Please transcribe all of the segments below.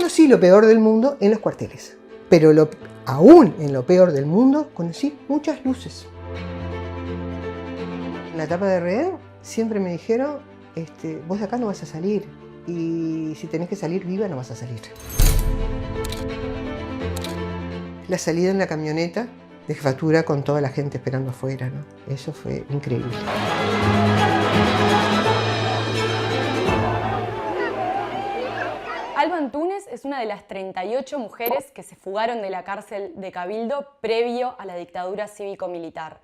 conocí lo peor del mundo en los cuarteles, pero aún en lo peor del mundo conocí muchas luces. En la etapa de rehén siempre me dijeron, vos de acá no vas a salir, y si tenés que salir viva no vas a salir. La salida en la camioneta de jefatura con toda la gente esperando afuera, ¿no? Eso fue increíble. Alba Antúnez es una de las 38 mujeres que se fugaron de la cárcel de Cabildo previo a la dictadura cívico-militar.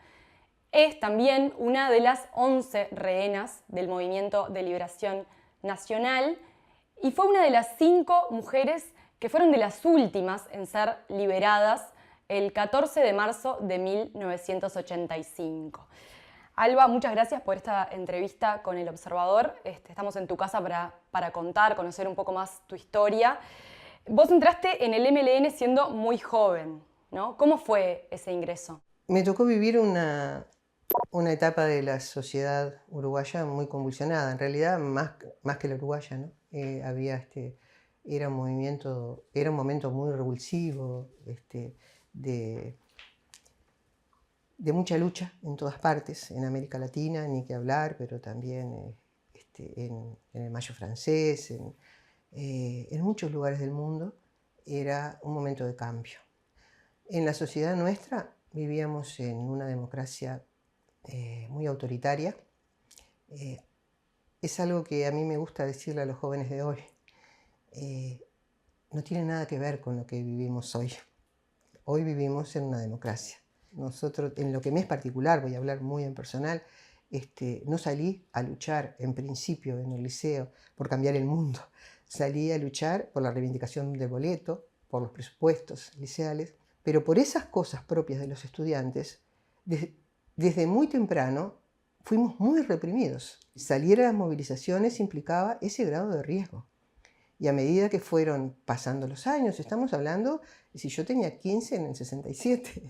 Es también una de las 11 rehenas del Movimiento de Liberación Nacional y fue una de las 5 mujeres que fueron de las últimas en ser liberadas el 14 de marzo de 1985. Alba, muchas gracias por esta entrevista con El Observador. Estamos en tu casa para contar, conocer un poco más tu historia. Vos entraste en el MLN siendo muy joven, ¿no? ¿Cómo fue ese ingreso? Me tocó vivir una etapa de la sociedad uruguaya muy convulsionada, en realidad más que la uruguaya, ¿no? Era un momento muy revulsivo, de mucha lucha en todas partes, en América Latina, ni que hablar, pero también en el Mayo francés, en muchos lugares del mundo, era un momento de cambio. En la sociedad nuestra vivíamos en una democracia muy autoritaria. Es algo que a mí me gusta decirle a los jóvenes de hoy. No tiene nada que ver con lo que vivimos hoy. Hoy vivimos en una democracia. Nosotros, en lo que me es particular, voy a hablar muy en personal, no salí a luchar en principio en el liceo por cambiar el mundo. Salí a luchar por la reivindicación del boleto, por los presupuestos liceales, pero por esas cosas propias de los estudiantes, desde muy temprano fuimos muy reprimidos. Salir a las movilizaciones implicaba ese grado de riesgo. Y a medida que fueron pasando los años, estamos hablando, si yo tenía 15 en el 67,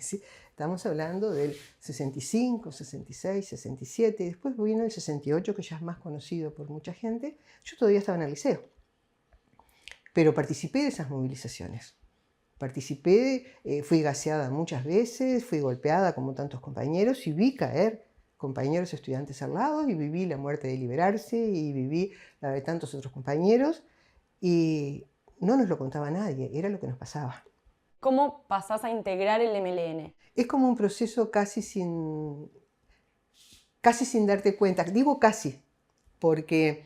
estamos hablando del 65, 66, 67, después vino el 68, que ya es más conocido por mucha gente, yo todavía estaba en el liceo. Pero participé de esas movilizaciones. Fui gaseada muchas veces, fui golpeada como tantos compañeros y vi caer compañeros estudiantes al lado y viví la muerte de Liberarse y viví la de tantos otros compañeros. Y no nos lo contaba nadie, era lo que nos pasaba. ¿Cómo pasás a integrar el MLN? Es como un proceso casi sin darte cuenta. Digo casi, porque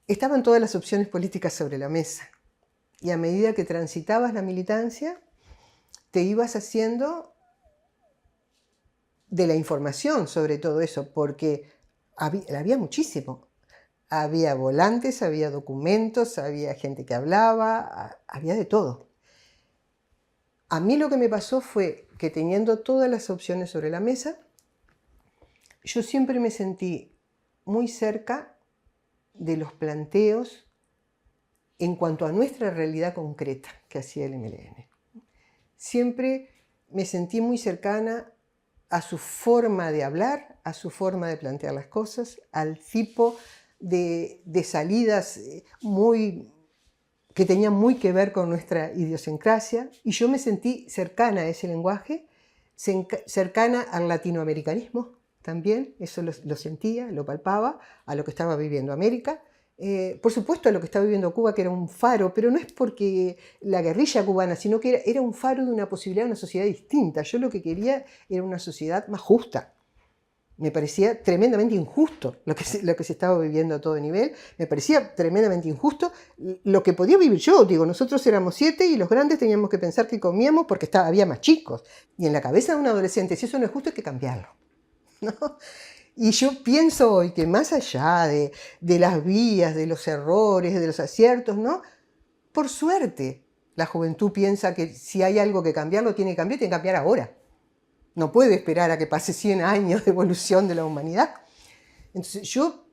estaban todas las opciones políticas sobre la mesa. Y a medida que transitabas la militancia, te ibas haciendo de la información sobre todo eso, porque había muchísimo. Había volantes, había documentos, había gente que hablaba, había de todo. A mí lo que me pasó fue que teniendo todas las opciones sobre la mesa, yo siempre me sentí muy cerca de los planteos en cuanto a nuestra realidad concreta que hacía el MLN. Siempre me sentí muy cercana a su forma de hablar, a su forma de plantear las cosas, al tipo de salidas que tenían muy que ver con nuestra idiosincrasia, y yo me sentí cercana a ese lenguaje, cercana al latinoamericanismo también, eso lo sentía, lo palpaba, a lo que estaba viviendo América, por supuesto a lo que estaba viviendo Cuba, que era un faro, pero no es porque la guerrilla cubana, sino que era un faro de una posibilidad de una sociedad distinta. Yo lo que quería era una sociedad más justa. Me parecía tremendamente injusto lo que se estaba viviendo a todo nivel. Me parecía tremendamente injusto lo que podía vivir yo. Digo, nosotros éramos 7 y los grandes teníamos que pensar que comíamos porque había más chicos. Y en la cabeza de un adolescente, si eso no es justo, hay que cambiarlo, ¿no? Y yo pienso hoy que más allá de las vías, de los errores, de los aciertos, ¿no? Por suerte, la juventud piensa que si hay algo que cambiarlo, tiene que cambiar ahora. No puede esperar a que pase 100 años de evolución de la humanidad. Entonces yo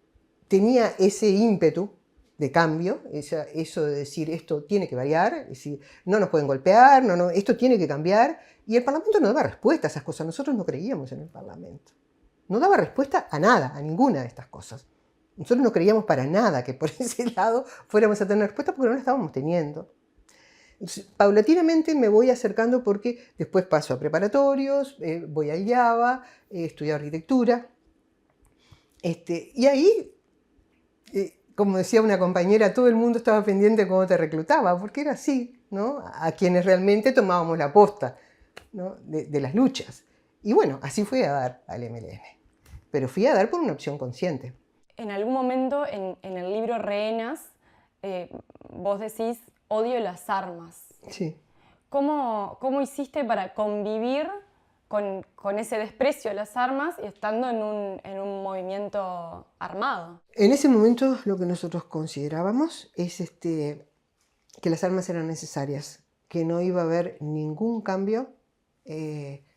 tenía ese ímpetu de cambio, eso de decir esto tiene que variar, es decir, no nos pueden golpear, esto tiene que cambiar. Y el Parlamento no daba respuesta a esas cosas. Nosotros no creíamos en el Parlamento. No daba respuesta a nada, a ninguna de estas cosas. Nosotros no creíamos para nada que por ese lado fuéramos a tener respuesta porque no la estábamos teniendo. Entonces, paulatinamente me voy acercando porque después paso a preparatorios, voy al IABA, estudio arquitectura. Y ahí, como decía una compañera, todo el mundo estaba pendiente de cómo te reclutaba, porque era así, ¿no? A quienes realmente tomábamos la posta, ¿no? de las luchas. Y bueno, así fui a dar al MLN. Pero fui a dar por una opción consciente. En algún momento en el libro Rehenas, vos decís, odio las armas. Sí. ¿Cómo hiciste para convivir con ese desprecio a las armas y estando en un movimiento armado? En ese momento lo que nosotros considerábamos es que las armas eran necesarias, que no iba a haber ningún cambio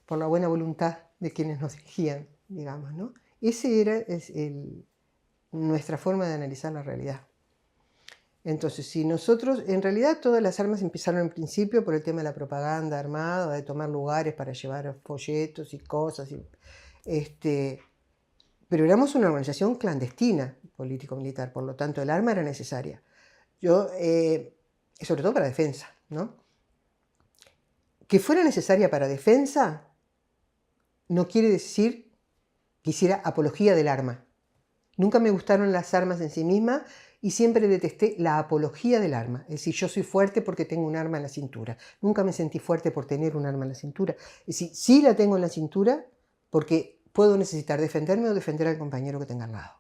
por la buena voluntad de quienes nos dirigían, digamos, ¿no? Esa era nuestra forma de analizar la realidad. Entonces, si nosotros, en realidad todas las armas empezaron en principio por el tema de la propaganda armada, de tomar lugares para llevar folletos y cosas, pero éramos una organización clandestina político-militar, por lo tanto el arma era necesaria. Sobre todo para defensa, ¿no? Que fuera necesaria para defensa no quiere decir que hiciera apología del arma. Nunca me gustaron las armas en sí mismas y siempre detesté la apología del arma. Es decir, yo soy fuerte porque tengo un arma en la cintura. Nunca me sentí fuerte por tener un arma en la cintura. Es decir, sí la tengo en la cintura porque puedo necesitar defenderme o defender al compañero que tenga al lado.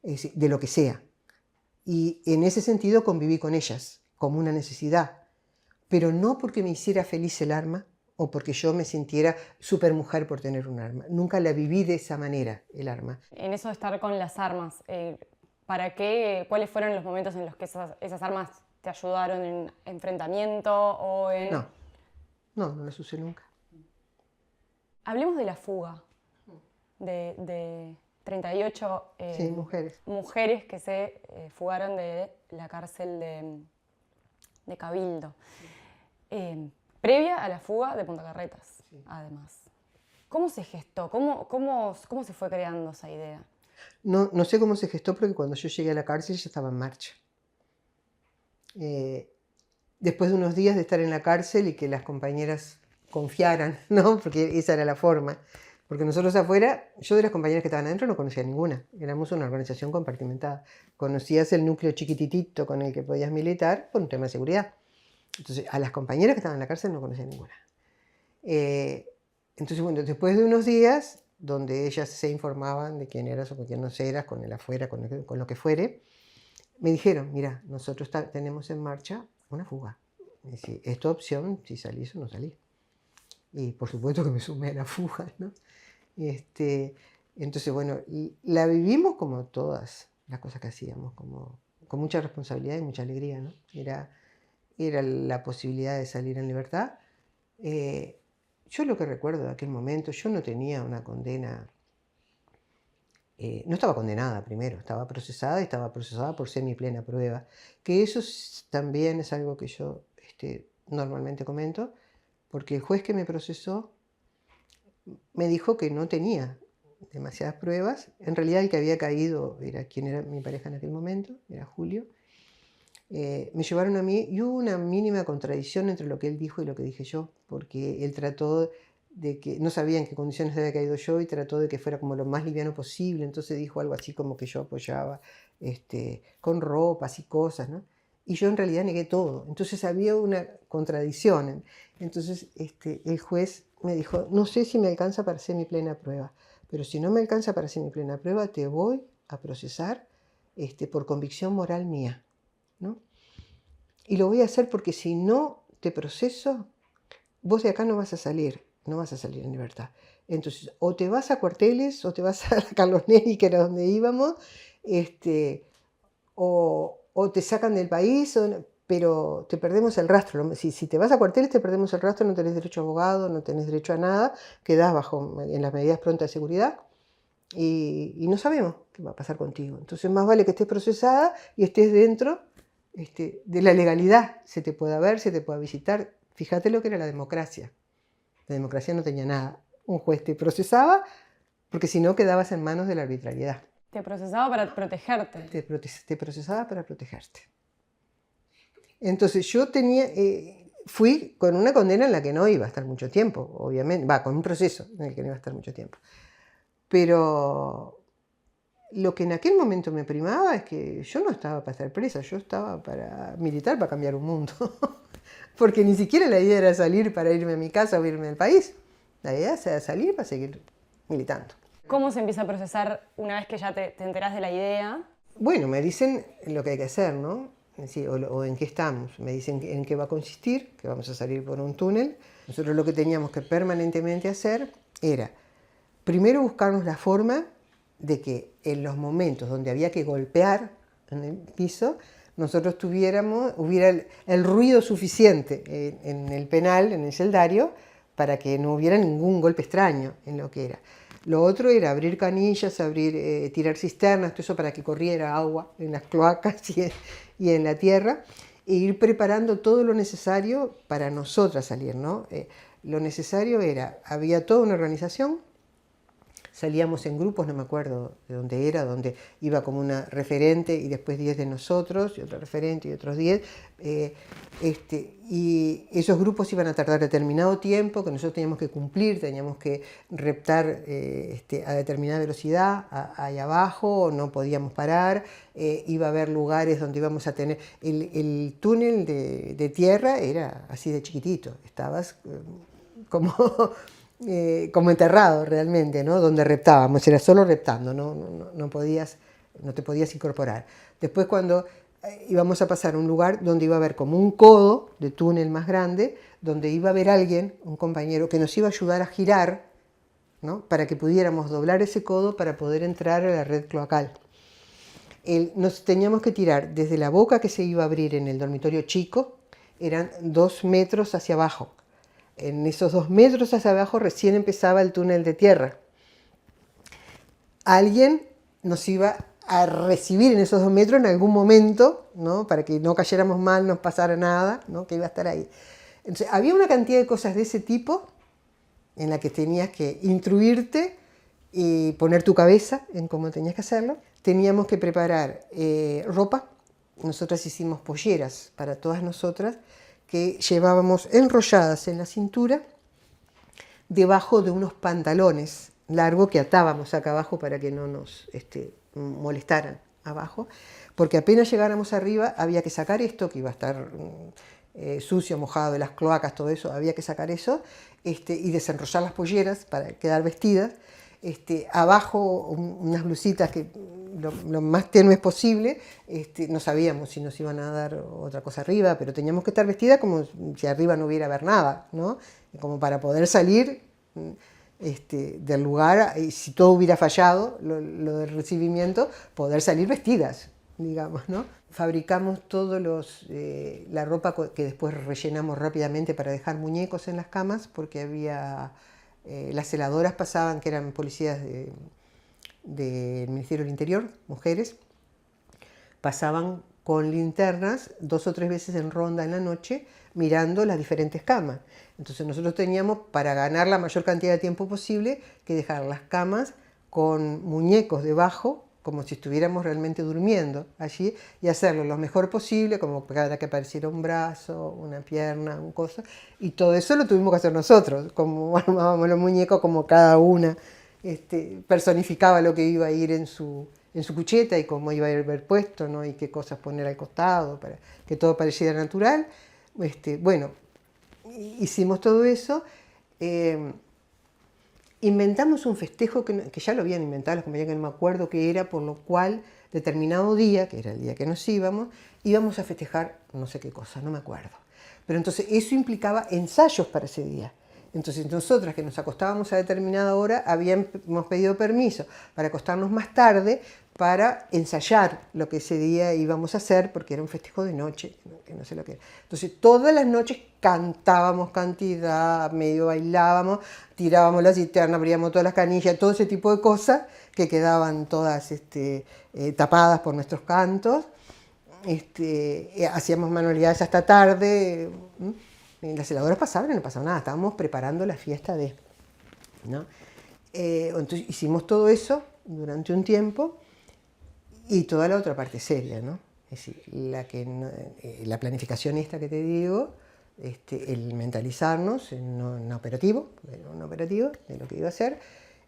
Es decir, de lo que sea. Y en ese sentido conviví con ellas como una necesidad, pero no porque me hiciera feliz el arma o porque yo me sintiera supermujer por tener un arma. Nunca la viví de esa manera, el arma. En eso de estar con las armas, ¿para qué? ¿Cuáles fueron los momentos en los que esas armas te ayudaron en enfrentamiento o en...? No las usé nunca. Hablemos de la fuga de 38 sí, mujeres que se fugaron de la cárcel de Cabildo. Previa a la fuga de Punta Carretas, sí. Además. ¿Cómo se gestó? ¿Cómo se fue creando esa idea? No sé cómo se gestó porque cuando yo llegué a la cárcel ya estaba en marcha. Después de unos días de estar en la cárcel y que las compañeras confiaran, ¿no? Porque esa era la forma. Porque nosotros afuera, yo de las compañeras que estaban adentro no conocía ninguna. Éramos una organización compartimentada. Conocías el núcleo chiquititito con el que podías militar por un tema de seguridad. Entonces, a las compañeras que estaban en la cárcel no conocía ninguna. Entonces, bueno, después de unos días, donde ellas se informaban de quién eras o con quién no eras, con el afuera, con lo que fuere, me dijeron, mira, nosotros tenemos en marcha una fuga. Es decir, es tu opción si salís o no salís. Y por supuesto que me sumé a la fuga, ¿no? Entonces, bueno, la vivimos como todas las cosas que hacíamos, con mucha responsabilidad y mucha alegría, ¿no? Era la posibilidad de salir en libertad. Yo lo que recuerdo de aquel momento, yo no tenía una condena, no estaba condenada primero, estaba procesada y estaba procesada por semiplena prueba, que eso también es algo que yo normalmente comento, porque el juez que me procesó me dijo que no tenía demasiadas pruebas. En realidad el que había caído era quien era mi pareja en aquel momento, era Julio. Me llevaron a mí y hubo una mínima contradicción entre lo que él dijo y lo que dije yo, porque él trató de que, no sabía en qué condiciones había caído yo y trató de que fuera como lo más liviano posible, entonces dijo algo así como que yo apoyaba con ropas y cosas, ¿no? Y yo en realidad negué todo, entonces había una contradicción. Entonces el juez me dijo, no sé si me alcanza para hacer mi plena prueba, pero si no me alcanza para hacer mi plena prueba, te voy a procesar por convicción moral mía, ¿no? Y lo voy a hacer porque si no te proceso, vos de acá no vas a salir en libertad. Entonces, o te vas a cuarteles, o te vas a Carlos Neri, que era donde íbamos, o te sacan del país, pero te perdemos el rastro. Si te vas a cuarteles, te perdemos el rastro, no tenés derecho a abogado, no tenés derecho a nada, quedás en las medidas prontas de seguridad y no sabemos qué va a pasar contigo. Entonces, más vale que estés procesada y estés dentro de la legalidad, se te pueda ver, se te pueda visitar. Fíjate lo que era la democracia. La democracia no tenía nada. Un juez te procesaba porque si no quedabas en manos de la arbitrariedad. Te procesaba para protegerte. Te procesaba para protegerte. Entonces yo fui con una condena en la que no iba a estar mucho tiempo, obviamente, con un proceso en el que no iba a estar mucho tiempo. Pero lo que en aquel momento me primaba es que yo no estaba para estar presa, yo estaba para militar, para cambiar un mundo. Porque ni siquiera la idea era salir para irme a mi casa o irme del país. La idea era salir para seguir militando. ¿Cómo se empieza a procesar una vez que ya te enterás de la idea? Bueno, me dicen lo que hay que hacer, ¿no? Sí, o en qué estamos. Me dicen en qué va a consistir, que vamos a salir por un túnel. Nosotros lo que teníamos que permanentemente hacer era, primero buscarnos la forma de que en los momentos donde había que golpear en el piso, nosotros hubiera el ruido suficiente en el penal, en el celdario, para que no hubiera ningún golpe extraño en lo que era. Lo otro era abrir canillas, tirar cisternas, todo eso para que corriera agua en las cloacas y en la tierra, e ir preparando todo lo necesario para nosotras salir, ¿no? Lo necesario había toda una organización. Salíamos en grupos, no me acuerdo de dónde era, donde iba como una referente y después 10 de nosotros, y otra referente y otros 10. Y esos grupos iban a tardar determinado tiempo, que nosotros teníamos que cumplir, teníamos que reptar a determinada velocidad, ahí abajo, no podíamos parar. Iba a haber lugares donde íbamos a tener... El túnel de tierra era así de chiquitito, estabas como enterrado realmente, ¿no? Donde reptábamos, era solo reptando, no te podías incorporar. Después cuando íbamos a pasar a un lugar donde iba a haber como un codo de túnel más grande, donde iba a haber alguien, un compañero, que nos iba a ayudar a girar, ¿no? Para que pudiéramos doblar ese codo para poder entrar a la red cloacal. Nos teníamos que tirar desde la boca que se iba a abrir en el dormitorio chico, eran 2 metros hacia abajo. En esos 2 metros hacia abajo recién empezaba el túnel de tierra. Alguien nos iba a recibir en esos 2 metros en algún momento, ¿no? Para que no cayéramos mal, no pasara nada, ¿no? Que iba a estar ahí. Entonces, había una cantidad de cosas de ese tipo en la que tenías que instruirte y poner tu cabeza en cómo tenías que hacerlo. Teníamos que preparar ropa. Nosotras hicimos polleras para todas nosotras, que llevábamos enrolladas en la cintura debajo de unos pantalones largos que atábamos acá abajo para que no nos molestaran abajo, porque apenas llegáramos arriba había que sacar esto, que iba a estar sucio, mojado de las cloacas, todo eso, había que sacar eso y desenrollar las polleras para quedar vestidas. Abajo unas blusitas que lo más tenues posible, no sabíamos si nos iban a dar otra cosa arriba, pero teníamos que estar vestidas como si arriba no hubiera haber nada, ¿no? Como para poder salir del lugar, y si todo hubiera fallado, lo del recibimiento, poder salir vestidas, digamos, ¿no? Fabricamos la ropa que después rellenamos rápidamente para dejar muñecos en las camas, porque había... las celadoras pasaban, que eran policías del Ministerio del Interior, mujeres, pasaban con linternas 2 o 3 veces en ronda en la noche mirando las diferentes camas. Entonces nosotros teníamos, para ganar la mayor cantidad de tiempo posible, que dejar las camas con muñecos debajo, como si estuviéramos realmente durmiendo allí, y hacerlo lo mejor posible, como para que apareciera un brazo, una pierna, un coso, y todo eso lo tuvimos que hacer nosotros, como armábamos los muñecos, como cada una personificaba lo que iba a ir en su cucheta y cómo iba a ir puesto, ¿no? Y qué cosas poner al costado para que todo pareciera natural. Bueno, hicimos todo eso. Inventamos un festejo que ya lo habían inventado los compañeros, que no me acuerdo qué era, por lo cual determinado día, que era el día que nos íbamos a festejar no sé qué cosa, no me acuerdo. Pero entonces eso implicaba ensayos para ese día. Entonces nosotras que nos acostábamos a determinada hora habíamos pedido permiso para acostarnos más tarde para ensayar lo que ese día íbamos a hacer, porque era un festejo de noche, que no sé lo que era. Entonces todas las noches cantábamos cantidad, medio bailábamos, tirábamos la cisterna, abríamos todas las canillas, todo ese tipo de cosas que quedaban todas tapadas por nuestros cantos. Hacíamos manualidades hasta tarde. Las celadoras pasaban y no pasaba nada, estábamos preparando la fiesta ¿no? Entonces hicimos todo eso durante un tiempo y toda la otra parte seria, ¿no? Es decir, la planificación esta que te digo, el mentalizarnos en un operativo de lo que iba a hacer,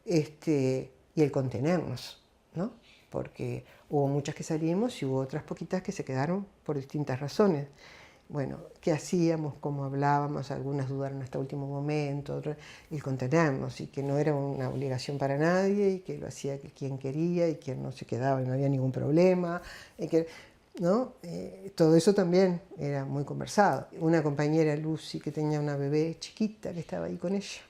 y el contenernos, ¿no? Porque hubo muchas que salimos y hubo otras poquitas que se quedaron por distintas razones. Bueno, ¿qué hacíamos? ¿Cómo hablábamos? Algunas dudaron hasta último momento, otras, el contenernos, y que no era una obligación para nadie, y que lo hacía quien quería, y quien no se quedaba y no había ningún problema, ¿no? Todo eso también era muy conversado. Una compañera, Lucy, que tenía una bebé chiquita que estaba ahí con ella.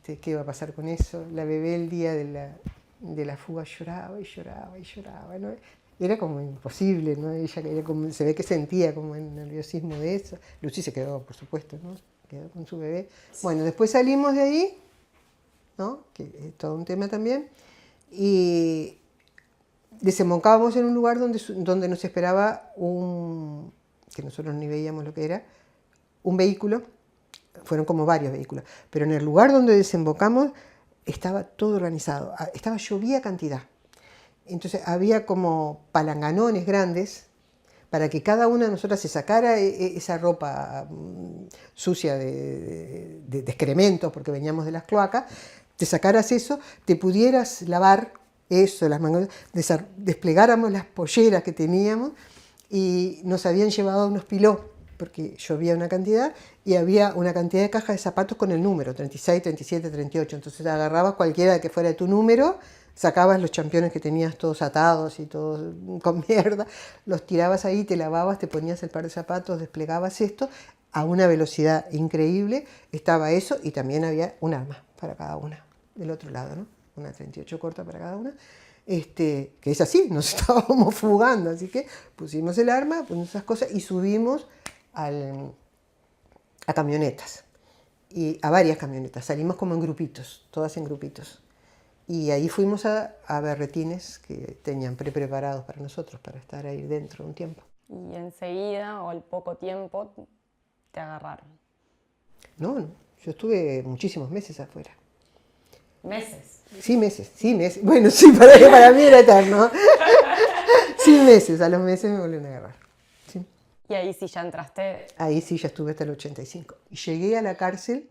¿Qué iba a pasar con eso? La bebé el día de la fuga lloraba y lloraba y lloraba, ¿no? Era como imposible, ¿no? Ella se ve que sentía como el nerviosismo de eso. Lucy se quedó, por supuesto, ¿no? Quedó con su bebé. Bueno, después salimos de ahí, ¿no? Que es todo un tema también, y desembocábamos en un lugar donde nos esperaba que nosotros ni veíamos lo que era, un vehículo. Fueron como varios vehículos, pero en el lugar donde desembocamos estaba todo organizado, llovía cantidad. Entonces había como palanganones grandes para que cada una de nosotras se sacara esa ropa sucia de excrementos, porque veníamos de las cloacas, te sacaras eso, te pudieras lavar eso, las mangas, desplegáramos las polleras que teníamos, y nos habían llevado unos pilós, porque llovía una cantidad, y había una cantidad de cajas de zapatos con el número, 36, 37, 38. Entonces agarrabas cualquiera que fuera de tu número, sacabas los championes que tenías todos atados y todos con mierda, los tirabas ahí, te lavabas, te ponías el par de zapatos, desplegabas esto a una velocidad increíble. Estaba eso, y también había un arma para cada una, del otro lado, ¿no? Una 38 corta para cada una. Que es así, nos estábamos fugando, así que pusimos el arma, pusimos esas cosas y subimos a camionetas, y a varias camionetas. Salimos como en grupitos, todas en grupitos. Y ahí fuimos a berretines que tenían preparados para nosotros, para estar ahí dentro un tiempo. Y enseguida, o al poco tiempo, te agarraron. No, yo estuve muchísimos meses afuera. ¿Meses? Sí, meses. Bueno, sí, para mí era eterno. Sí, meses, a los meses me volvieron a agarrar. Sí. Y ahí sí ya entraste. Ahí sí ya estuve hasta el 85. Y llegué a la cárcel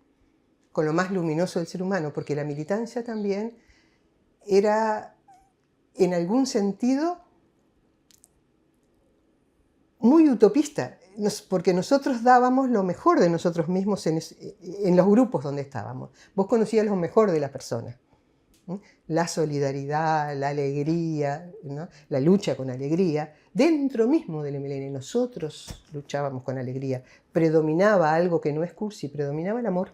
con lo más luminoso del ser humano, porque la militancia también era, en algún sentido, muy utopista, porque nosotros dábamos lo mejor de nosotros mismos en los grupos donde estábamos. Vos conocías lo mejor de las personas. La solidaridad, la alegría, ¿no? La lucha con alegría. Dentro mismo del MLN nosotros luchábamos con alegría. Predominaba algo que no es cursi, predominaba el amor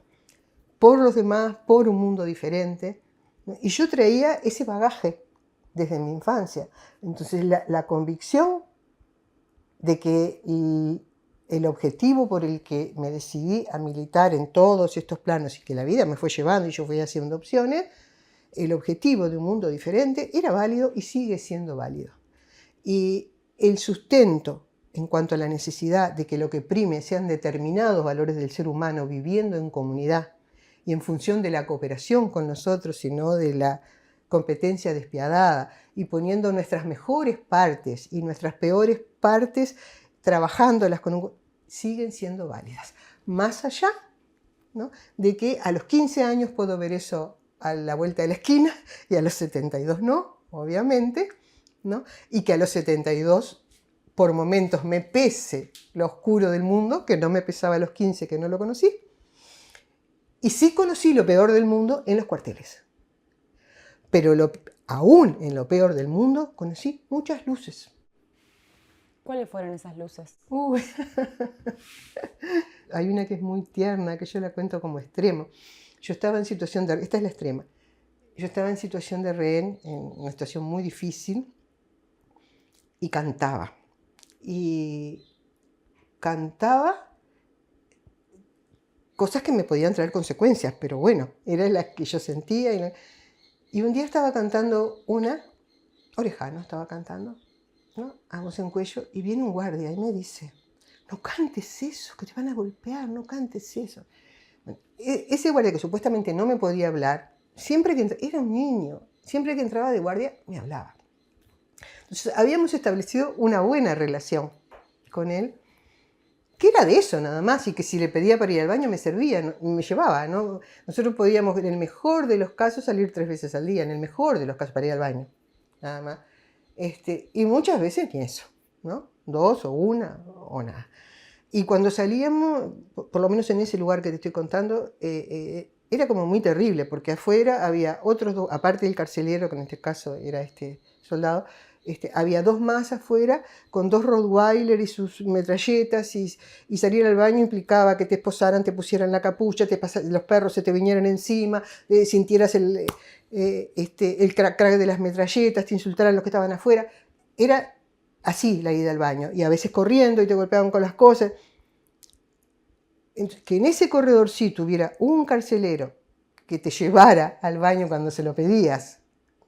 por los demás, por un mundo diferente. Y yo traía ese bagaje desde mi infancia. Entonces la convicción de que el objetivo por el que me decidí a militar en todos estos planos, y que la vida me fue llevando y yo fui haciendo opciones, el objetivo de un mundo diferente era válido y sigue siendo válido. Y el sustento en cuanto a la necesidad de que lo que prime sean determinados valores del ser humano viviendo en comunidad y en función de la cooperación con nosotros y no de la competencia despiadada, y poniendo nuestras mejores partes y nuestras peores partes, trabajándolas siguen siendo válidas. Más allá, ¿no?, de que a los 15 años puedo ver eso a la vuelta de la esquina y a los 72 no, obviamente, ¿no? Y que a los 72 por momentos me pese lo oscuro del mundo, que no me pesaba a los 15, que no lo conocí. Y sí conocí lo peor del mundo en los cuarteles. Pero aún en lo peor del mundo conocí muchas luces. ¿Cuáles fueron esas luces? Hay una que es muy tierna, que yo la cuento como extremo. Yo estaba en situación de... Esta es la extrema. Yo estaba en situación de rehén, en una situación muy difícil, y cantaba. Y cantaba cosas que me podían traer consecuencias, pero bueno, eran las que yo sentía. Y un día estaba cantando Orejano estaba cantando, ¿no?, a voz en cuello, y viene un guardia y me dice: no cantes eso, que te van a golpear, no cantes eso. Bueno, ese guardia, que supuestamente no me podía hablar, siempre que era un niño, siempre que entraba de guardia me hablaba. Entonces, habíamos establecido una buena relación con él, que era de eso nada más, y que si le pedía para ir al baño me servía, me llevaba, ¿no? Nosotros podíamos, en el mejor de los casos, salir 3 veces al día, en el mejor de los casos, para ir al baño, nada más. Y muchas veces ni eso, ¿no? 2 o 1 o nada. Y cuando salíamos, por lo menos en ese lugar que te estoy contando, era como muy terrible, porque afuera había otros dos, aparte del carcelero, que en este caso era este soldado, había 2 más afuera con 2 Rottweiler y sus metralletas, y salir al baño implicaba que te esposaran, te pusieran la capucha, los perros se te vinieran encima, sintieras el crack de las metralletas, te insultaran los que estaban afuera. Era así la ida al baño, y a veces corriendo y te golpeaban con las cosas. Entonces, que en ese corredorcito hubiera un carcelero que te llevara al baño cuando se lo pedías,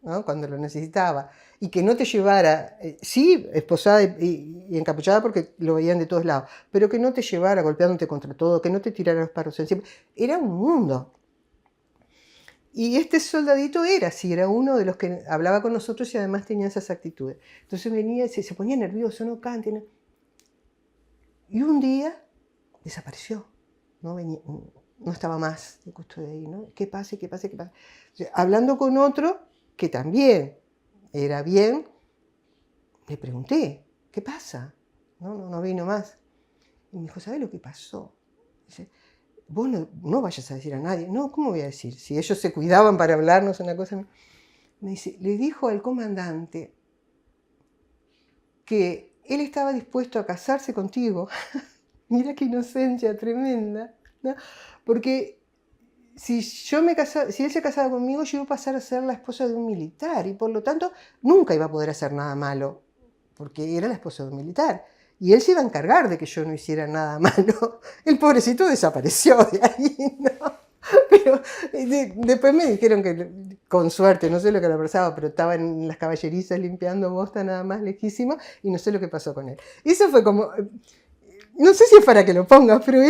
¿no? Cuando lo necesitaba, y que no te llevara, sí, esposada y encapuchada porque lo veían de todos lados, pero que no te llevara golpeándote contra todo, que no te tirara los perros encima. Era un mundo. Y este soldadito era así, era uno de los que hablaba con nosotros y además tenía esas actitudes. Entonces venía y se ponía nervioso, no cante, ¿no? Y un día desapareció, no venía, no estaba más de custodia ahí, ¿no? ¿Qué pasa? ¿Qué pasa? ¿Qué pasa? O sea, hablando con otro que también era bien, le pregunté, ¿qué pasa? No vino más. Y me dijo, ¿sabes lo que pasó? Dice, vos no vayas a decir a nadie. No, ¿cómo voy a decir? Si ellos se cuidaban para hablarnos una cosa. Me dice, le dijo al comandante que él estaba dispuesto a casarse contigo. Mira qué inocencia tremenda, ¿no? Porque si él se casaba conmigo, yo iba a pasar a ser la esposa de un militar y por lo tanto nunca iba a poder hacer nada malo, porque era la esposa de un militar. Y él se iba a encargar de que yo no hiciera nada malo. El pobrecito desapareció de ahí, ¿no? Pero después me dijeron que, con suerte, no sé lo que le pasaba, pero estaba en las caballerizas limpiando bosta nada más lejísimo y no sé lo que pasó con él. Eso fue como... No sé si es para que lo pongas, pero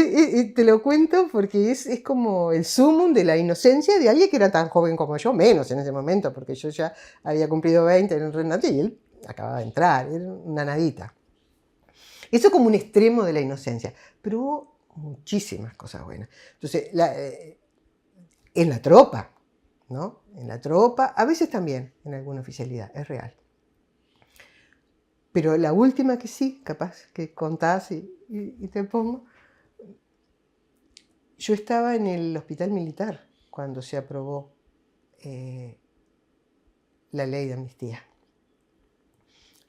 te lo cuento porque es como el sumum de la inocencia de alguien que era tan joven como yo, menos en ese momento, porque yo ya había cumplido 20 en el Renato y él acababa de entrar, era una nadita. Eso como un extremo de la inocencia, pero hubo muchísimas cosas buenas. Entonces, en la tropa, ¿no? En la tropa, a veces también en alguna oficialidad, es real. Pero la última que sí, capaz que contás y te pongo, yo estaba en el hospital militar cuando se aprobó la ley de amnistía.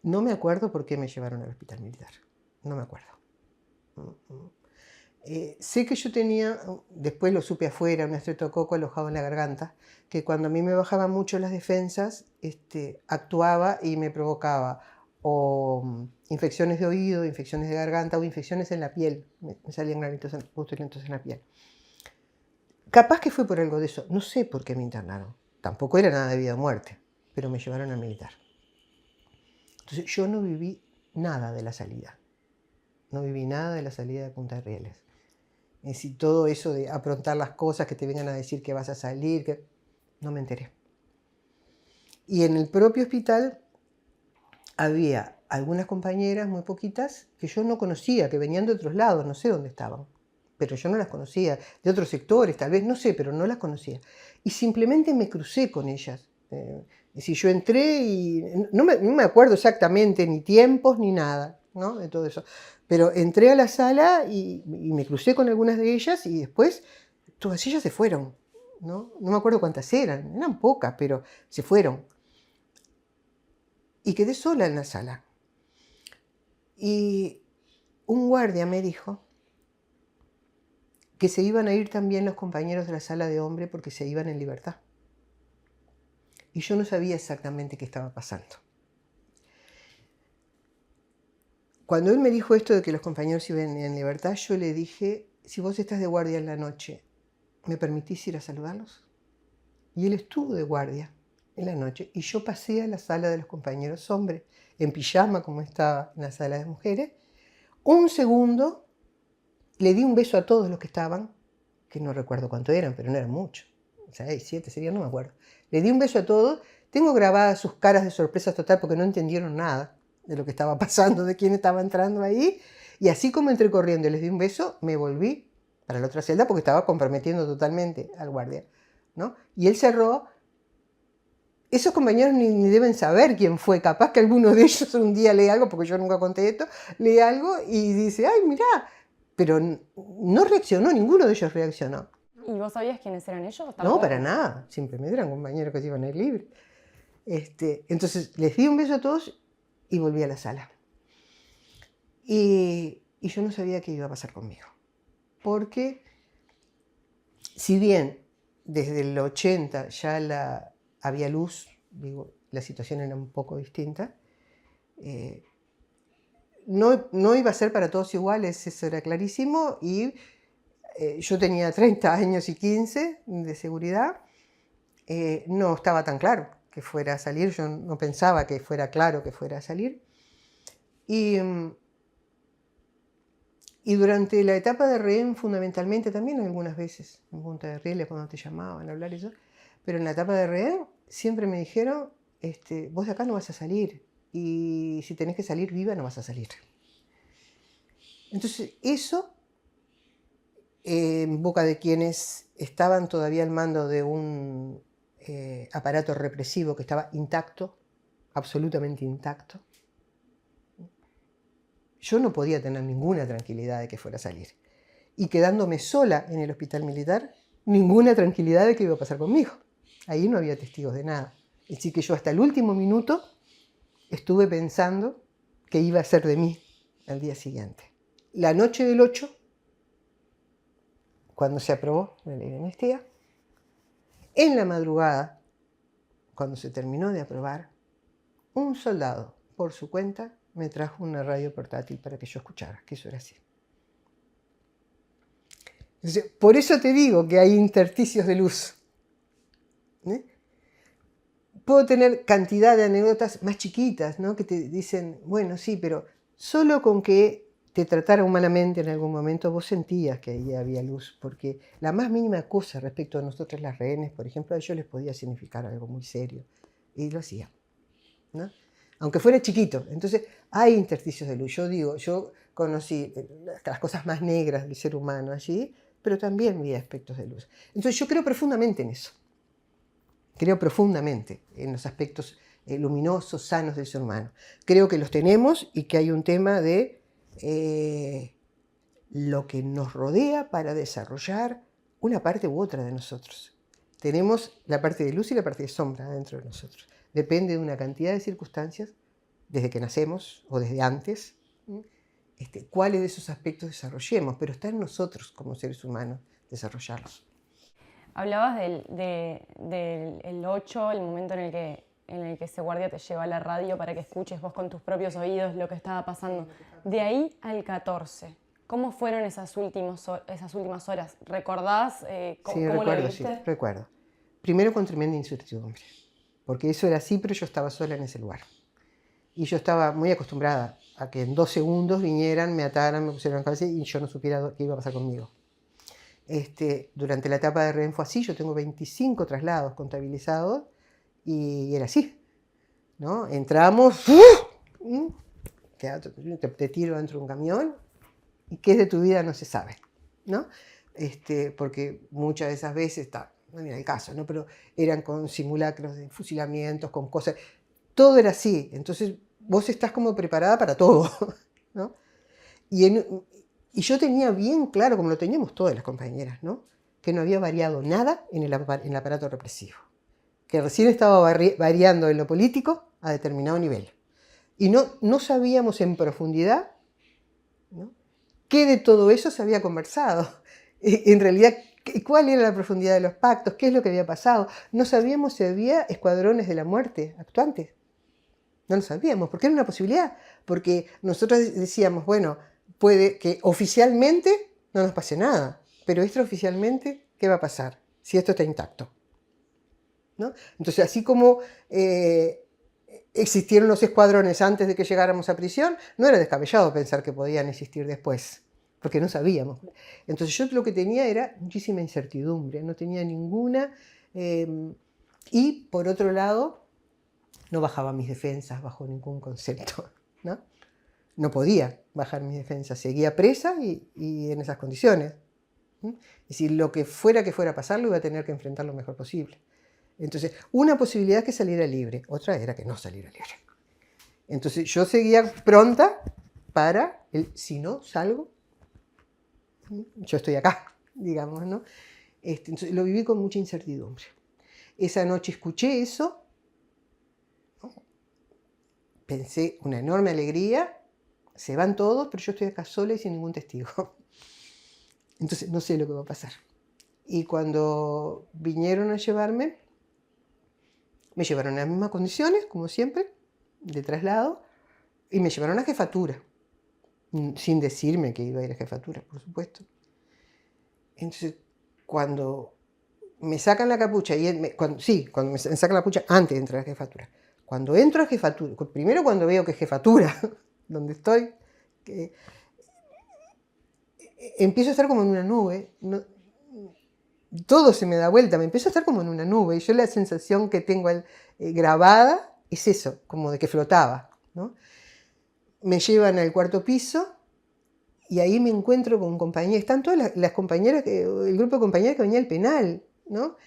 No me acuerdo por qué me llevaron al hospital militar, no me acuerdo. Sé que yo tenía, después lo supe afuera, un estreptococo alojado en la garganta, que cuando a mí me bajaban mucho las defensas, actuaba y me provocaba o infecciones de oído, infecciones de garganta o infecciones en la piel. Me salían granitos pustulentos en la piel. Capaz que fue por algo de eso. No sé por qué me internaron. Tampoco era nada de vida o muerte, pero me llevaron al militar. Entonces yo no viví nada de la salida. No viví nada de la salida de Punta de Rieles. Es decir, todo eso de aprontar las cosas, que te vengan a decir que vas a salir, que no me enteré. Y en el propio hospital había algunas compañeras, muy poquitas, que yo no conocía, que venían de otros lados, no sé dónde estaban, pero yo no las conocía, de otros sectores tal vez, no sé, pero no las conocía. Y simplemente me crucé con ellas. Es decir, yo entré y no me acuerdo exactamente ni tiempos ni nada, ¿no? De todo eso. Pero entré a la sala y me crucé con algunas de ellas y después todas ellas se fueron, ¿no? No me acuerdo cuántas eran pocas, pero se fueron. Y quedé sola en la sala. Y un guardia me dijo que se iban a ir también los compañeros de la sala de hombre porque se iban en libertad. Y yo no sabía exactamente qué estaba pasando. Cuando él me dijo esto de que los compañeros iban en libertad, yo le dije, si vos estás de guardia en la noche, ¿me permitís ir a saludarlos? Y él estuvo de guardia en la noche y yo pasé a la sala de los compañeros hombres, en pijama como estaba en la sala de mujeres. Un segundo, le di un beso a todos los que estaban, que no recuerdo cuánto eran, pero no eran muchos, 6, 7 serían, no me acuerdo. Le di un beso a todos Tengo grabadas sus caras de sorpresa total porque no entendieron nada de lo que estaba pasando, de quién estaba entrando ahí. Y así como entré corriendo y les di un beso, me volví para la otra celda porque estaba comprometiendo totalmente al guardia, ¿no? Y él cerró. Esos compañeros ni deben saber quién fue. Capaz que alguno de ellos un día lee algo, porque yo nunca conté esto, lee algo y dice, ay, mirá. Pero no reaccionó, ninguno de ellos reaccionó. ¿Y vos sabías quiénes eran ellos? No, ¿Tampoco? para nada. Simplemente eran compañeros que se iban a ir libres. Entonces les di un beso a todos y volví a la sala. Y yo no sabía qué iba a pasar conmigo. Porque si bien desde el 80 ya había luz, digo, la situación era un poco distinta, no iba a ser para todos iguales, eso era clarísimo, y yo tenía 30 años y 15 de seguridad, no estaba tan claro que fuera a salir, yo no pensaba que fuera claro que fuera a salir. Y durante la etapa de rehén, fundamentalmente, también algunas veces, en Punta de Rieles, cuando te llamaban a hablar eso, pero en la etapa de rehén siempre me dijeron, vos de acá no vas a salir, y si tenés que salir viva no vas a salir. Entonces eso, en boca de quienes estaban todavía al mando de un aparato represivo que estaba intacto, absolutamente intacto, yo no podía tener ninguna tranquilidad de que fuera a salir. Y quedándome sola en el hospital militar, ninguna tranquilidad de qué iba a pasar conmigo. Ahí no había testigos de nada. Así que yo hasta el último minuto estuve pensando qué iba a ser de mí al día siguiente. La noche del 8, cuando se aprobó la ley de amnistía, en la madrugada, cuando se terminó de aprobar, un soldado, por su cuenta, me trajo una radio portátil para que yo escuchara, que eso era así. Entonces, por eso te digo que hay intersticios de luz. Puedo tener cantidad de anécdotas más chiquitas, ¿no? Que te dicen, bueno, sí, pero solo con que te tratara humanamente en algún momento, vos sentías que ahí había luz, porque la más mínima cosa respecto a nosotros las rehenes, por ejemplo, a ellos les podía significar algo muy serio, y lo hacía, ¿no? Aunque fuera chiquito. Entonces, hay intersticios de luz. Yo digo, yo conocí las cosas más negras del ser humano allí, pero también vi aspectos de luz. Entonces, yo creo profundamente en eso. Creo profundamente en los aspectos luminosos, sanos del ser humano. Creo que los tenemos y que hay un tema de lo que nos rodea para desarrollar una parte u otra de nosotros. Tenemos la parte de luz y la parte de sombra dentro de nosotros. Depende de una cantidad de circunstancias, desde que nacemos o desde antes, cuáles de esos aspectos desarrollemos, pero está en nosotros como seres humanos desarrollarlos. Hablabas del 8, el momento en el que ese guardia te lleva a la radio para que escuches vos con tus propios oídos lo que estaba pasando. De ahí al 14, ¿cómo fueron esas últimas horas? ¿Recordás cómo lo viviste? Sí, recuerdo. Primero con tremenda incertidumbre, porque eso era así, pero yo estaba sola en ese lugar. Y yo estaba muy acostumbrada a que en 2 segundos vinieran, me ataran, me pusieran en la cabeza y yo no supiera qué iba a pasar conmigo. Durante la etapa de rehén fue así, yo tengo 25 traslados contabilizados y era así, ¿no? Entramos, te tiro dentro de un camión y qué es de tu vida no se sabe, ¿no? Porque muchas de esas veces, no era el caso, ¿no? Pero eran con simulacros de fusilamientos, con cosas, todo era así, entonces vos estás como preparada para todo, ¿no? Y yo tenía bien claro, como lo teníamos todas las compañeras, ¿no? Que no había variado nada en el aparato represivo, que recién estaba variando en lo político a determinado nivel. Y no sabíamos en profundidad, ¿no?, qué de todo eso se había conversado. En realidad, cuál era la profundidad de los pactos, qué es lo que había pasado. No sabíamos si había escuadrones de la muerte actuantes. No lo sabíamos, porque era una posibilidad. Porque nosotros decíamos, bueno, puede que oficialmente no nos pase nada, pero extraoficialmente, ¿qué va a pasar si esto está intacto? ¿No? Entonces, así como existieron los escuadrones antes de que llegáramos a prisión, no era descabellado pensar que podían existir después, porque no sabíamos. Entonces yo lo que tenía era muchísima incertidumbre, no tenía ninguna. Y por otro lado, No bajaba mis defensas bajo ningún concepto, ¿no? No podía bajar mis defensas, seguía presa y en esas condiciones. Es decir, lo que fuera a pasar, lo iba a tener que enfrentar lo mejor posible. Entonces, una posibilidad es que saliera libre, otra era que no saliera libre. Entonces, yo seguía pronta para, si no salgo, yo estoy acá, digamos, ¿no? Entonces, lo viví con mucha incertidumbre. Esa noche escuché eso, ¿no? Pensé una enorme alegría, se van todos, pero yo estoy acá sola y sin ningún testigo. Entonces, no sé lo que va a pasar. Y cuando vinieron a llevarme, me llevaron en las mismas condiciones, como siempre, de traslado, y me llevaron a jefatura, sin decirme que iba a ir a jefatura, por supuesto. Entonces, cuando me sacan la capucha, cuando me sacan la capucha antes de entrar a jefatura, cuando entro a jefatura, primero cuando veo que es jefatura, donde estoy, empiezo a estar como en una nube, todo se me da vuelta, me empiezo a estar como en una nube, y yo la sensación que tengo grabada es eso, como de que flotaba, ¿no? Me llevan al cuarto piso y ahí me encuentro con compañeras, están todas las compañeras, el grupo de compañeras que venía al penal, ¿no?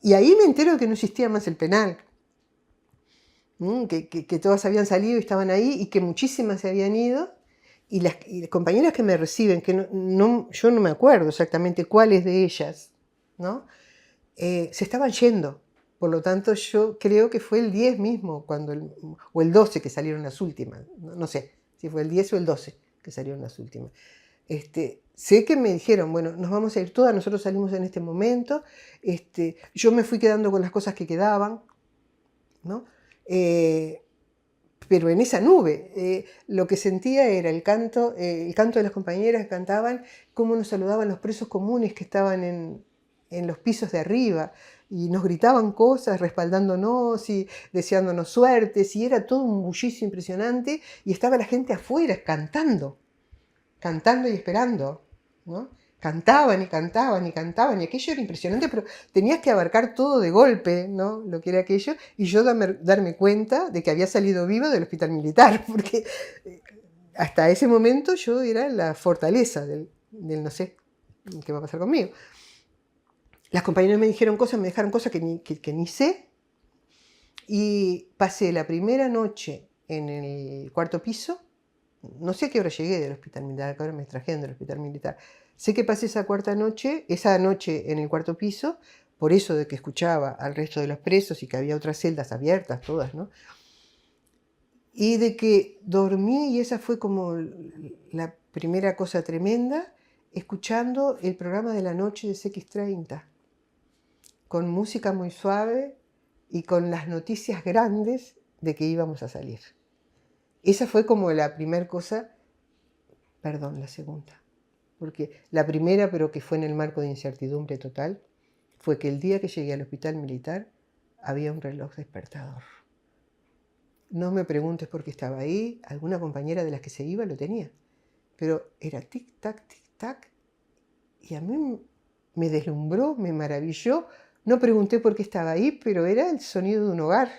Y ahí me entero de que no existía más el penal, que todas habían salido y estaban ahí y que muchísimas se habían ido. Y las compañeras que me reciben, que yo no me acuerdo exactamente cuáles de ellas, ¿no? Se estaban yendo. Por lo tanto, yo creo que fue el 10 mismo, o el 12 que salieron las últimas. No sé si fue el 10 o el 12 que salieron las últimas. Sé que me dijeron, bueno, nos vamos a ir todas, nosotros salimos en este momento. Yo me fui quedando con las cosas que quedaban, ¿no? Pero en esa nube, lo que sentía era el canto de las compañeras que cantaban, cómo nos saludaban los presos comunes que estaban en los pisos de arriba, y nos gritaban cosas respaldándonos y deseándonos suertes, y era todo un bullicio impresionante, y estaba la gente afuera cantando y esperando, ¿no? Cantaban y cantaban y cantaban, y aquello era impresionante, pero tenías que abarcar todo de golpe, ¿no? Lo que era aquello, y yo darme cuenta de que había salido viva del hospital militar, porque hasta ese momento yo era la fortaleza del no sé qué va a pasar conmigo. Las compañeras me dijeron cosas, me dejaron cosas que ni sé, y pasé la primera noche en el cuarto piso. No sé a qué hora llegué del hospital militar, a qué hora me trajeron del hospital militar. Sé que pasé esa noche en el cuarto piso, por eso de que escuchaba al resto de los presos y que había otras celdas abiertas, todas, ¿no? Y de que dormí, y esa fue como la primera cosa tremenda, escuchando el programa de la noche de CX30, con música muy suave y con las noticias grandes de que íbamos a salir. Esa fue como la primera cosa, perdón, la segunda, porque la primera, pero que fue en el marco de incertidumbre total, fue que el día que llegué al hospital militar había un reloj despertador. No me preguntes por qué estaba ahí, alguna compañera de las que se iba lo tenía, pero era tic-tac, y a mí me deslumbró, me maravilló. No pregunté por qué estaba ahí, pero era el sonido de un hogar,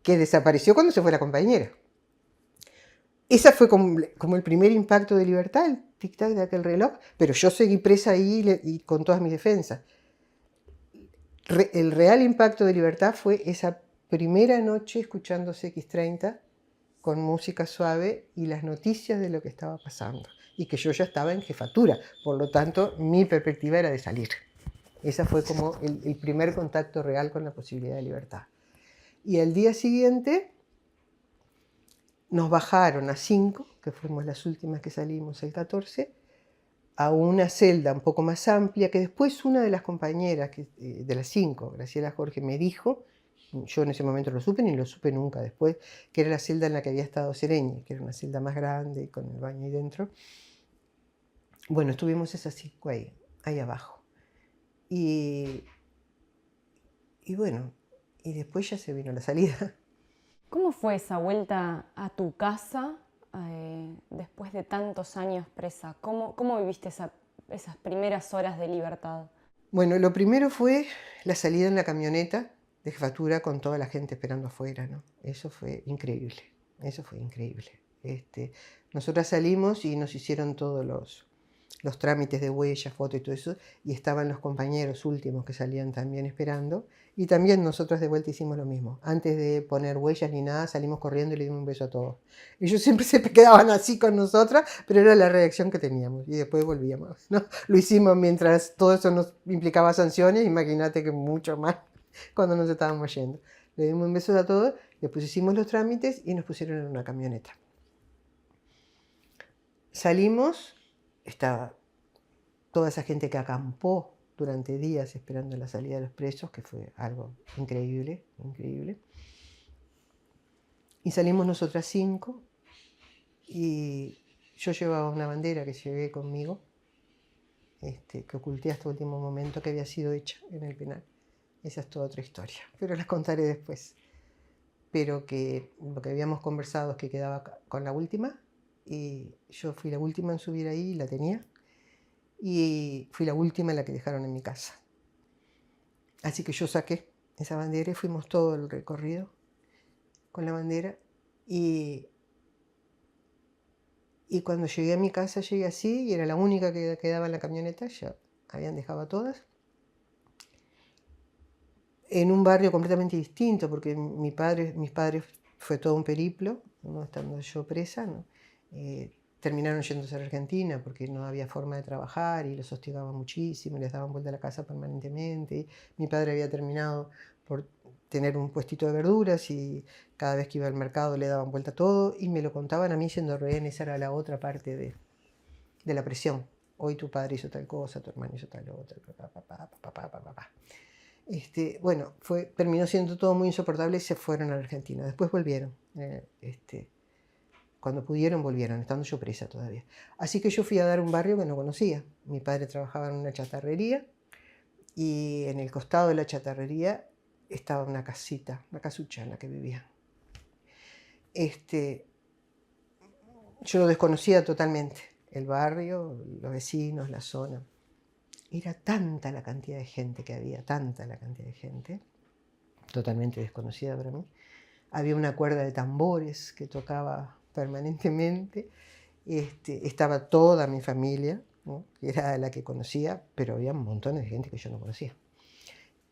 que desapareció cuando se fue la compañera. Esa fue como el primer impacto de libertad, el tic-tac de aquel reloj, pero yo seguí presa ahí y con todas mis defensas. El real impacto de libertad fue esa primera noche escuchando CX30 con música suave y las noticias de lo que estaba pasando, y que yo ya estaba en jefatura, por lo tanto mi perspectiva era de salir. Esa fue como el primer contacto real con la posibilidad de libertad. Y al día siguiente nos bajaron a 5, que fuimos las últimas que salimos el 14, a una celda un poco más amplia, que después una de las compañeras de las 5, Graciela Jorge, me dijo, yo en ese momento lo supe, ni lo supe nunca después, que era la celda en la que había estado Sereñi, que era una celda más grande, con el baño ahí dentro. Bueno, estuvimos esas 5 ahí abajo. Y bueno, y después ya se vino la salida. ¿Cómo fue esa vuelta a tu casa después de tantos años presa? ¿Cómo viviste esas primeras horas de libertad? Bueno, lo primero fue la salida en la camioneta, de jefatura con toda la gente esperando afuera, ¿no? Eso fue increíble, eso fue increíble. Nosotras salimos y nos hicieron todos los trámites de huellas, fotos y todo eso, y estaban los compañeros últimos que salían también esperando, y también nosotras de vuelta hicimos lo mismo. Antes de poner huellas ni nada, salimos corriendo y le dimos un beso a todos. Ellos siempre se quedaban así con nosotras, pero era la reacción que teníamos, y después volvíamos, ¿no? Lo hicimos mientras todo eso nos implicaba sanciones, imagínate que mucho más cuando nos estábamos yendo. Le dimos un beso a todos, después hicimos los trámites y nos pusieron en una camioneta. Salimos, estaba toda esa gente que acampó durante días esperando la salida de los presos, que fue algo increíble, increíble. Y salimos nosotras 5, y yo llevaba una bandera que llevé conmigo, que oculté hasta el último momento, que había sido hecha en el penal. Esa es toda otra historia, pero las contaré después. Pero que lo que habíamos conversado es que quedaba con la última, y yo fui la última en subir ahí y la tenía, y fui la última en la que dejaron en mi casa. Así que yo saqué esa bandera y fuimos todo el recorrido con la bandera, y cuando llegué a mi casa llegué así, y era la única que quedaba en la camioneta, ya habían dejado a todas, en un barrio completamente distinto, porque mis padres fue todo un periplo, ¿no? Estando yo presa, ¿no? Terminaron yéndose a la Argentina porque no había forma de trabajar y los hostigaban muchísimo, les daban vuelta a la casa permanentemente. Mi padre había terminado por tener un puestito de verduras y cada vez que iba al mercado le daban vuelta a todo, y me lo contaban a mí siendo rehén. Esa era la otra parte de la presión. Hoy tu padre hizo tal cosa, tu hermano hizo tal otra, papá. Bueno, terminó siendo todo muy insoportable y se fueron a la Argentina. Después volvieron. Cuando pudieron volvieron, estando yo presa todavía. Así que yo fui a dar un barrio que no conocía. Mi padre trabajaba en una chatarrería, y en el costado de la chatarrería estaba una casita, una casucha en la que vivía. Yo lo desconocía totalmente, el barrio, los vecinos, la zona. Era tanta la cantidad de gente que había, tanta la cantidad de gente, totalmente desconocida para mí. Había una cuerda de tambores que tocaba permanentemente. Estaba toda mi familia, ¿no? Que era la que conocía, pero había montones de gente que yo no conocía.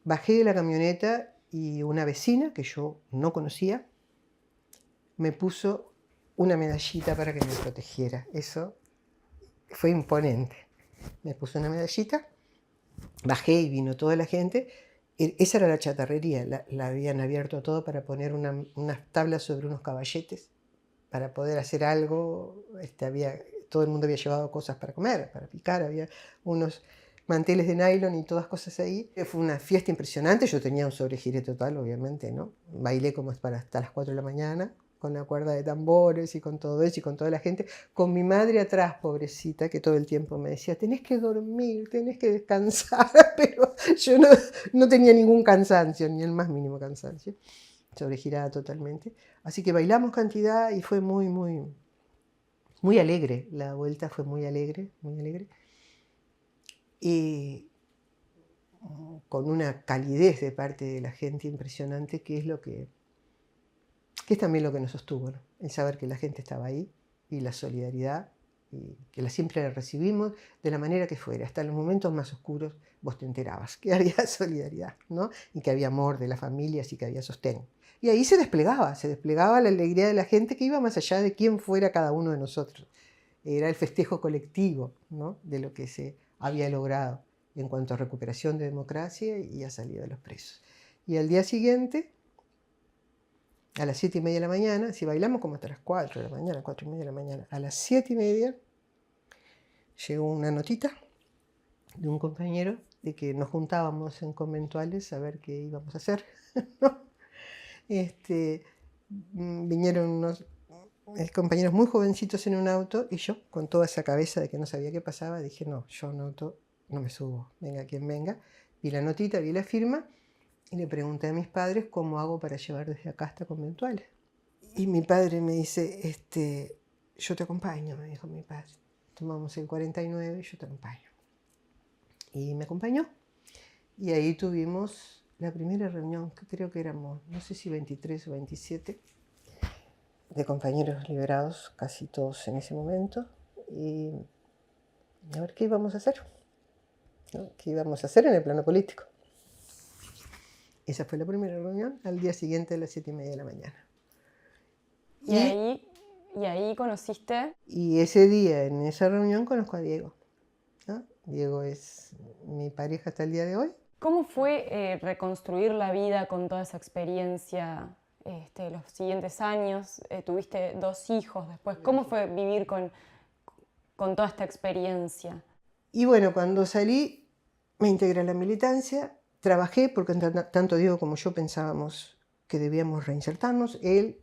Bajé de la camioneta y una vecina que yo no conocía me puso una medallita para que me protegiera. Eso fue imponente. Me puso una medallita, bajé y vino toda la gente. Esa era la chatarrería, la habían abierto todo para poner unas tablas sobre unos caballetes para poder hacer algo. Todo el mundo había llevado cosas para comer, para picar, había unos manteles de nylon y todas cosas ahí. Fue una fiesta impresionante. Yo tenía un sobregire total, obviamente, ¿no? Bailé como hasta las 4 de la mañana, con la cuerda de tambores y con todo eso y con toda la gente, con mi madre atrás, pobrecita, que todo el tiempo me decía, tenés que dormir, tenés que descansar, pero yo no tenía ningún cansancio, ni el más mínimo cansancio, sobregirada totalmente. Así que bailamos cantidad y fue muy, muy, muy alegre. La vuelta fue muy alegre, muy alegre. Y con una calidez de parte de la gente impresionante, que es también lo que nos sostuvo, ¿no? El saber que la gente estaba ahí, y la solidaridad, y que siempre la recibimos de la manera que fuera. Hasta en los momentos más oscuros vos te enterabas que había solidaridad, ¿no? Y que había amor de las familias y que había sostén. Y ahí se desplegaba la alegría de la gente, que iba más allá de quién fuera cada uno de nosotros. Era el festejo colectivo, ¿no? De lo que se había logrado en cuanto a recuperación de democracia y a salida de los presos. Y al día siguiente, a las 7:30 de la mañana, si bailamos como hasta las 4 de la mañana, 4:30 de la mañana, a las 7:30 llegó una notita de un compañero de que nos juntábamos en conventuales a ver qué íbamos a hacer, ¿no? Vinieron unos compañeros muy jovencitos en un auto, y yo, con toda esa cabeza de que no sabía qué pasaba, dije, no, yo en auto no me subo, venga quien venga. Vi la notita, vi la firma, y le pregunté a mis padres cómo hago para llevar desde acá hasta conventuales. Y mi padre me dice, yo te acompaño, me dijo mi padre. Tomamos el 49 y yo te acompaño. Y me acompañó. Y ahí tuvimos la primera reunión, que creo que éramos, no sé si 23 o 27, de compañeros liberados, casi todos en ese momento, y a ver qué íbamos a hacer, ¿no? ¿Qué íbamos a hacer en el plano político? Esa fue la primera reunión, al día siguiente a las 7:30 de la mañana. Y ahí conociste... Y ese día, en esa reunión, conozco a Diego, ¿no? Diego es mi pareja hasta el día de hoy. ¿Cómo fue reconstruir la vida con toda esa experiencia los siguientes años? Tuviste 2 hijos después. ¿Cómo fue vivir con toda esta experiencia? Y bueno, cuando salí, me integré a la militancia, trabajé, porque tanto Diego como yo pensábamos que debíamos reinsertarnos. Él,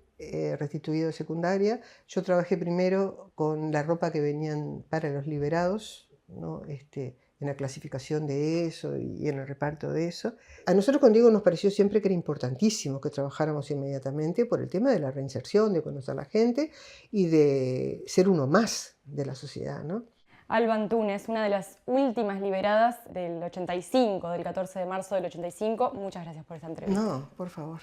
restituido de secundaria, yo trabajé primero con la ropa que venían para los liberados, ¿no? En la clasificación de eso y en el reparto de eso. A nosotros con Diego nos pareció siempre que era importantísimo que trabajáramos inmediatamente por el tema de la reinserción, de conocer a la gente y de ser uno más de la sociedad, ¿no? Alba Antúnez, una de las últimas liberadas del 85, del 14 de marzo del 85. Muchas gracias por esta entrevista. No, por favor.